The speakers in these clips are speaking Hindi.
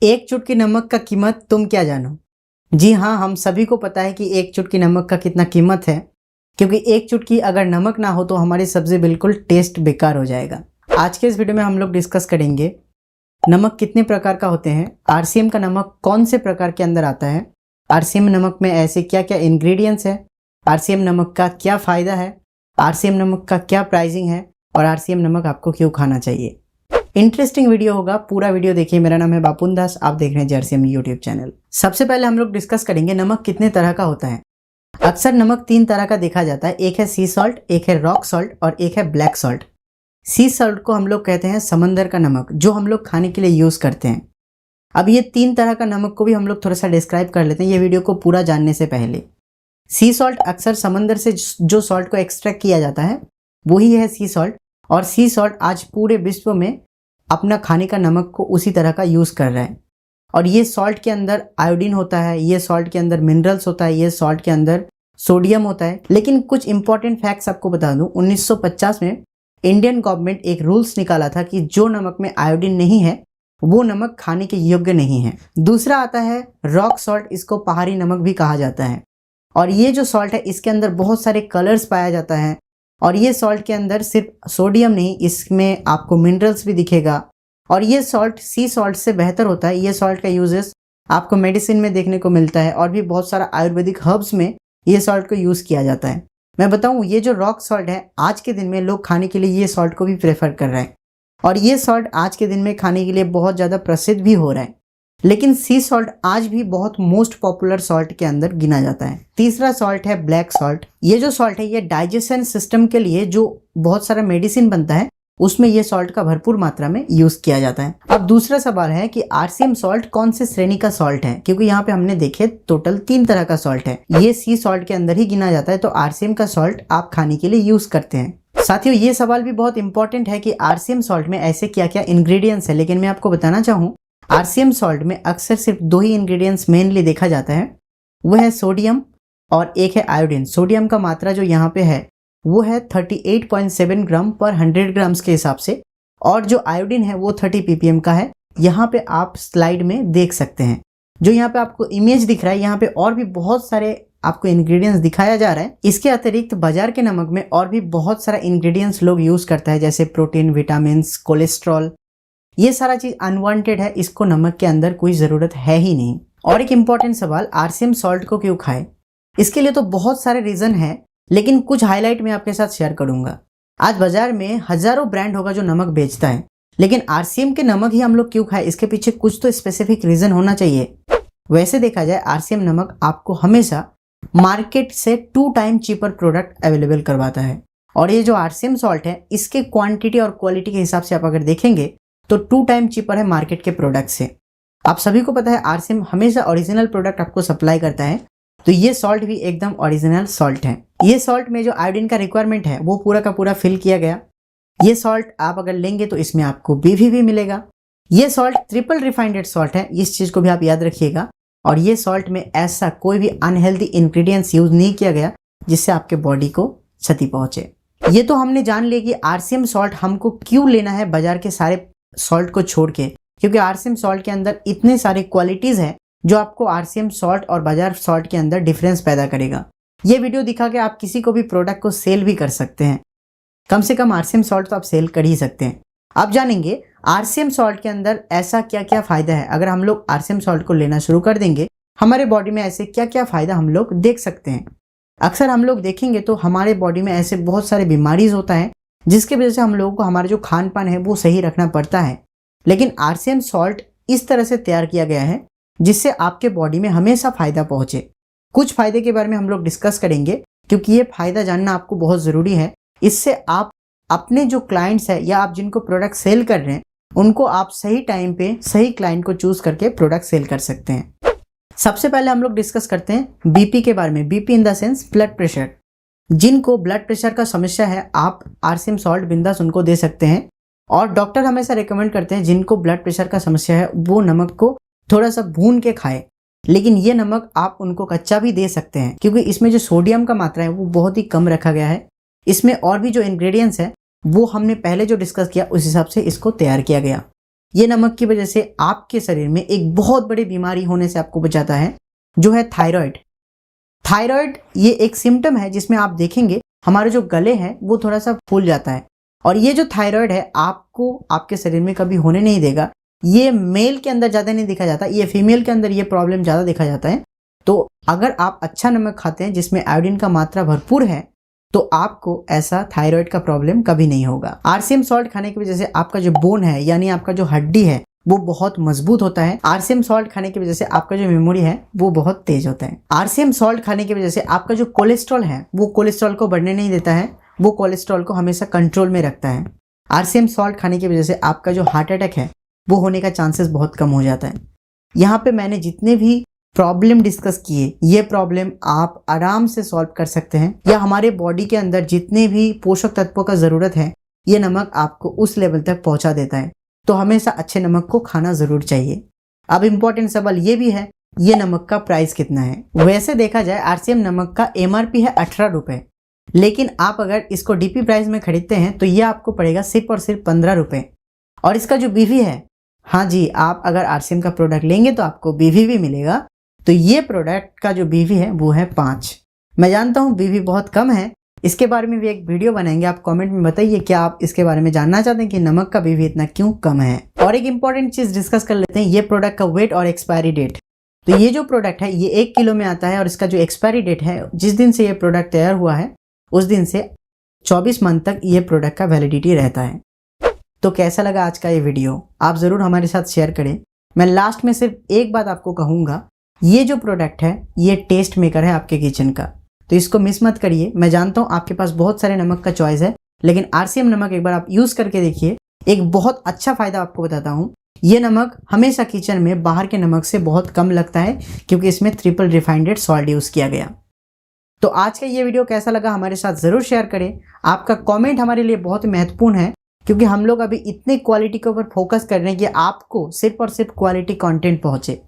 एक चुटकी नमक का कीमत तुम क्या जानो। जी हाँ, हम सभी को पता है कि एक चुटकी नमक का कितना कीमत है, क्योंकि एक चुटकी अगर नमक ना हो तो हमारी सब्जी बिल्कुल टेस्ट बेकार हो जाएगा। आज के इस वीडियो में हम लोग डिस्कस करेंगे नमक कितने प्रकार का होते हैं, आरसीएम का नमक कौन से प्रकार के अंदर आता है, आरसीएम नमक में ऐसे क्या क्या इंग्रेडिएंट्स है, आरसीएम नमक का क्या फ़ायदा है, आरसीएम नमक का क्या प्राइसिंग है और आरसीएम नमक आपको क्यों खाना चाहिए। इंटरेस्टिंग वीडियो होगा, पूरा वीडियो देखिए। मेरा नाम है बापुन दास, आप देख रहे हैं आरसीएम यूट्यूब चैनल। सबसे पहले हम लोग डिस्कस करेंगे नमक कितने तरह का होता है। अक्सर नमक तीन तरह का देखा जाता है, एक है सी सॉल्ट, एक है रॉक सॉल्ट और एक है ब्लैक सॉल्ट। सी सॉल्ट को हम लोग कहते हैं समंदर का नमक, जो हम लोग खाने के लिए यूज करते हैं। अब ये तीन तरह का नमक को भी हम लोग थोड़ा सा डिस्क्राइब कर लेते हैं ये वीडियो को पूरा जानने से पहले। सी सॉल्ट अक्सर समंदर से जो सॉल्ट को एक्सट्रैक्ट किया जाता है वही है सी सॉल्ट, और सी सॉल्ट आज पूरे विश्व में अपना खाने का नमक को उसी तरह का यूज कर रहा है। और ये सॉल्ट के अंदर आयोडीन होता है, ये सॉल्ट के अंदर मिनरल्स होता है, ये सॉल्ट के अंदर सोडियम होता है। लेकिन कुछ इंपॉर्टेंट फैक्ट्स आपको बता दूं, 1950 में इंडियन गवर्नमेंट एक रूल्स निकाला था कि जो नमक में आयोडीन नहीं है वो नमक खाने के योग्य नहीं है। दूसरा आता है रॉक सॉल्ट, इसको पहाड़ी नमक भी कहा जाता है। और ये जो सॉल्ट है इसके अंदर बहुत सारे कलर्स पाया जाता है, और ये सॉल्ट के अंदर सिर्फ सोडियम नहीं, इसमें आपको मिनरल्स भी दिखेगा। और ये सॉल्ट सी सॉल्ट से बेहतर होता है। ये सॉल्ट का यूजेस आपको मेडिसिन में देखने को मिलता है, और भी बहुत सारा आयुर्वेदिक हर्ब्स में ये सॉल्ट को यूज़ किया जाता है। मैं बताऊं, ये जो रॉक सॉल्ट है आज के दिन में लोग खाने के लिए ये सॉल्ट को भी प्रेफर कर रहे हैं, और ये सॉल्ट आज के दिन में खाने के लिए बहुत ज़्यादा प्रसिद्ध भी हो रहा है। लेकिन सी सॉल्ट आज भी बहुत मोस्ट पॉपुलर सॉल्ट के अंदर गिना जाता है। तीसरा सॉल्ट है ब्लैक सॉल्ट। ये जो सॉल्ट है ये डाइजेशन सिस्टम के लिए जो बहुत सारा मेडिसिन बनता है उसमें ये सॉल्ट का भरपूर मात्रा में यूज किया जाता है। अब दूसरा सवाल है कि आरसीएम सॉल्ट कौन से श्रेणी का सॉल्ट है, क्योंकि यहाँ पे हमने देखे टोटल तीन तरह का सॉल्ट है। ये सी सॉल्ट के अंदर ही गिना जाता है, तो आरसीएम का सॉल्ट आप खाने के लिए यूज करते हैं। साथियों, ये सवाल भी बहुत इंपॉर्टेंट है कि आरसीएम सॉल्ट में ऐसे क्या क्या इंग्रेडिएंट्स है। लेकिन मैं आपको बताना चाहूँ, आरसीएम सॉल्ट में अक्सर सिर्फ दो ही इंग्रेडिएंट्स मेनली देखा जाता है, वो है सोडियम और एक है आयोडीन। सोडियम का मात्रा जो यहाँ पे है वो है 38.7 ग्राम पर 100 ग्राम्स के हिसाब से, और जो आयोडीन है वो 30 ppm का है। यहाँ पे आप स्लाइड में देख सकते हैं, जो यहाँ पे आपको इमेज दिख रहा है, यहाँ पे और भी बहुत सारे आपको इंग्रेडिएंट्स दिखाया जा रहा है। इसके अतिरिक्त बाजार के नमक में और भी बहुत सारा इंग्रेडिएंट्स लोग यूज करता है, जैसे प्रोटीन, विटामिन, कोलेस्ट्रॉल। ये सारा चीज अनवांटेड है, इसको नमक के अंदर कोई जरूरत है ही नहीं। और एक इंपॉर्टेंट सवाल, आरसीएम सॉल्ट को क्यों खाएं? इसके लिए तो बहुत सारे रीजन है, लेकिन कुछ हाईलाइट मैं आपके साथ शेयर करूंगा। आज बाजार में हजारों ब्रांड होगा जो नमक बेचता है, लेकिन आरसीएम के नमक ही हम लोग क्यों खाएं? इसके पीछे कुछ तो स्पेसिफिक रीजन होना चाहिए। वैसे देखा जाए, आरसीएम नमक आपको हमेशा मार्केट से 2 टाइम चीपर प्रोडक्ट अवेलेबल करवाता है। और ये जो आरसीएम सॉल्ट है इसके क्वांटिटी और क्वालिटी के हिसाब से आप अगर देखेंगे तो 2 टाइम चीपर है मार्केट के प्रोडक्ट से। आप सभी को पता है आरसीएम हमेशा ओरिजिनल प्रोडक्ट आपको सप्लाई करता है, तो ये सॉल्ट भी एकदम ओरिजिनल सॉल्ट है। ये सॉल्ट में जो आयोडीन का रिक्वायरमेंट है वो पूरा का पूरा फिल किया गया। ये सॉल्ट आप अगर लेंगे तो इसमें आपको बीवी भी मिलेगा। ये सॉल्ट ट्रिपल रिफाइंड सॉल्ट है, इस चीज को भी आप याद रखिएगा। और ये सॉल्ट में ऐसा कोई भी अनहेल्दी इंग्रेडिएंट्स यूज नहीं किया गया जिससे आपके बॉडी को क्षति पहुंचे। ये तो हमने जान लिया कि आरसीएम सॉल्ट हमको क्यों लेना है बाजार के सारे सॉल्ट को छोड़ के, क्योंकि आरसीएम सॉल्ट के अंदर इतने सारे क्वालिटीज है जो आपको आरसीएम सॉल्ट और बाजार सॉल्ट के अंदर डिफरेंस पैदा करेगा। ये वीडियो दिखा के आप किसी को भी प्रोडक्ट को सेल भी कर सकते हैं। कम से कम आरसीएम सॉल्ट तो आप सेल कर ही सकते हैं। आप जानेंगे आरसीएम सॉल्ट के अंदर ऐसा क्या क्या फायदा है। अगर हम लोग आरसीएम सॉल्ट को लेना शुरू कर देंगे, हमारे बॉडी में ऐसे क्या क्या फायदा हम लोग देख सकते हैं। अक्सर हम लोग देखेंगे तो हमारे बॉडी में ऐसे बहुत सारे बीमारीज होता है, जिसके वजह से हम लोगों को हमारा जो खान पान है वो सही रखना पड़ता है। लेकिन आरसीएम सॉल्ट इस तरह से तैयार किया गया है जिससे आपके बॉडी में हमेशा फायदा पहुंचे। कुछ फायदे के बारे में हम लोग डिस्कस करेंगे, क्योंकि ये फायदा जानना आपको बहुत जरूरी है। इससे आप अपने जो क्लाइंट्स है या आप जिनको प्रोडक्ट सेल कर रहे हैं उनको आप सही टाइम पे सही क्लाइंट को चूज करके प्रोडक्ट सेल कर सकते हैं। सबसे पहले हम लोग डिस्कस करते हैं बीपी के बारे में। BP in the sense blood pressure. जिनको ब्लड प्रेशर का समस्या है आप आरसीएम सॉल्ट बिंदास उनको दे सकते हैं। और डॉक्टर हमेशा रिकमेंड करते हैं जिनको ब्लड प्रेशर का समस्या है वो नमक को थोड़ा सा भून के खाए। लेकिन ये नमक आप उनको कच्चा भी दे सकते हैं, क्योंकि इसमें जो सोडियम का मात्रा है वो बहुत ही कम रखा गया है। इसमें और भी जो इंग्रेडिएंट्स है वो हमने पहले जो डिस्कस किया उस हिसाब से इसको तैयार किया गया। ये नमक की वजह से आपके शरीर में एक बहुत बड़ी बीमारी होने से आपको बचाता है, जो है थायराइड। थायराइड ये एक सिम्टम है जिसमें आप देखेंगे हमारे जो गले हैं वो थोड़ा सा फूल जाता है, और ये जो थायराइड है आपको आपके शरीर में कभी होने नहीं देगा। ये मेल के अंदर ज़्यादा नहीं देखा जाता, ये फीमेल के अंदर ये प्रॉब्लम ज़्यादा देखा जाता है। तो अगर आप अच्छा नमक खाते हैं जिसमें आयोडीन का मात्रा भरपूर है तो आपको ऐसा थायराइड का प्रॉब्लम कभी नहीं होगा। आरसीएम सॉल्ट खाने की वजह से आपका जो बोन है यानी आपका जो हड्डी है वो बहुत मजबूत होता है। आरसीएम सॉल्ट खाने की वजह से आपका जो मेमोरी है वो बहुत तेज होता है। आरसीएम सॉल्ट खाने की वजह से आपका जो कोलेस्ट्रॉल है वो कोलेस्ट्रॉल को बढ़ने नहीं देता है, वो कोलेस्ट्रॉल को हमेशा कंट्रोल में रखता है। आरसीएम सॉल्ट खाने की वजह से आपका जो हार्ट अटैक है वो होने का चांसेस बहुत कम हो जाता है। यहाँ पे मैंने जितने भी प्रॉब्लम डिस्कस किए ये प्रॉब्लम आप आराम से सॉल्व कर सकते हैं, या हमारे बॉडी के अंदर जितने भी पोषक तत्वों का ज़रूरत है ये नमक आपको उस लेवल तक पहुंचा देता है। तो हमेशा अच्छे नमक को खाना ज़रूर चाहिए। अब इम्पोर्टेंट सवाल ये भी है, ये नमक का प्राइस कितना है। वैसे देखा जाए आरसीएम नमक का एमआरपी है 18 रुपये, लेकिन आप अगर इसको डीपी प्राइस में खरीदते हैं तो ये आपको पड़ेगा सिर्फ और सिर्फ 15 रुपये। और इसका जो बीवी है, हाँ जी, आप अगर आरसीएम का प्रोडक्ट लेंगे तो आपको बीवी भी मिलेगा। तो ये प्रोडक्ट का जो बीवी है वो है 5। मैं जानता हूँ बीवी बहुत कम है, इसके बारे में भी एक वीडियो बनाएंगे। आप कमेंट में बताइए क्या आप इसके बारे में जानना चाहते हैं कि नमक का बीवी इतना क्यों कम है। और एक इंपॉर्टेंट चीज़ डिस्कस कर लेते हैं, ये प्रोडक्ट का वेट और एक्सपायरी डेट। तो ये जो प्रोडक्ट है ये 1 किलो में आता है, और इसका जो एक्सपायरी डेट है जिस दिन से ये प्रोडक्ट तैयार हुआ है उस दिन से 24 मंथ तक ये प्रोडक्ट का वैलिडिटी रहता है। तो कैसा लगा आज का ये वीडियो, आप ज़रूर हमारे साथ शेयर करें। मैं लास्ट में सिर्फ एक बात आपको कहूँगा, ये जो प्रोडक्ट है ये टेस्ट मेकर है आपके किचन का, तो इसको मिस मत करिए। मैं जानता हूँ आपके पास बहुत सारे नमक का चॉइस है, लेकिन आरसीएम नमक एक बार आप यूज़ करके देखिए। एक बहुत अच्छा फ़ायदा आपको बताता हूँ, ये नमक हमेशा किचन में बाहर के नमक से बहुत कम लगता है क्योंकि इसमें ट्रिपल रिफाइंड सॉल्ट यूज़ किया गया। तो आज का ये वीडियो कैसा लगा हमारे साथ ज़रूर शेयर करें। आपका कॉमेंट हमारे लिए बहुत महत्वपूर्ण है, क्योंकि हम लोग अभी इतने क्वालिटी के ऊपर फोकस कर रहे हैं कि आपको सिर्फ और सिर्फ क्वालिटी कंटेंट पहुंचे।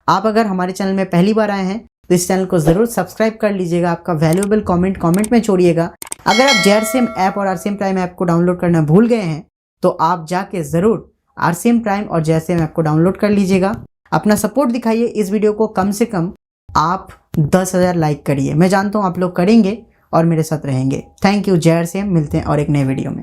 आप अगर हमारे चैनल में पहली बार आए हैं तो इस चैनल को ज़रूर सब्सक्राइब कर लीजिएगा। आपका वैल्यूएबल कमेंट में छोड़िएगा। अगर आप जेआरसीएम ऐप और आरसीएम प्राइम ऐप को डाउनलोड करना भूल गए हैं तो आप जाके ज़रूर आरसीएम प्राइम और जेआरसीएम ऐप को डाउनलोड कर लीजिएगा। अपना सपोर्ट दिखाइए। इस वीडियो को कम से कम आप 10,000 लाइक करिए। मैं जानता हूँ आप लोग करेंगे और मेरे साथ रहेंगे। Thank you. जेआरसीएम, मिलते हैं और एक नए वीडियो में।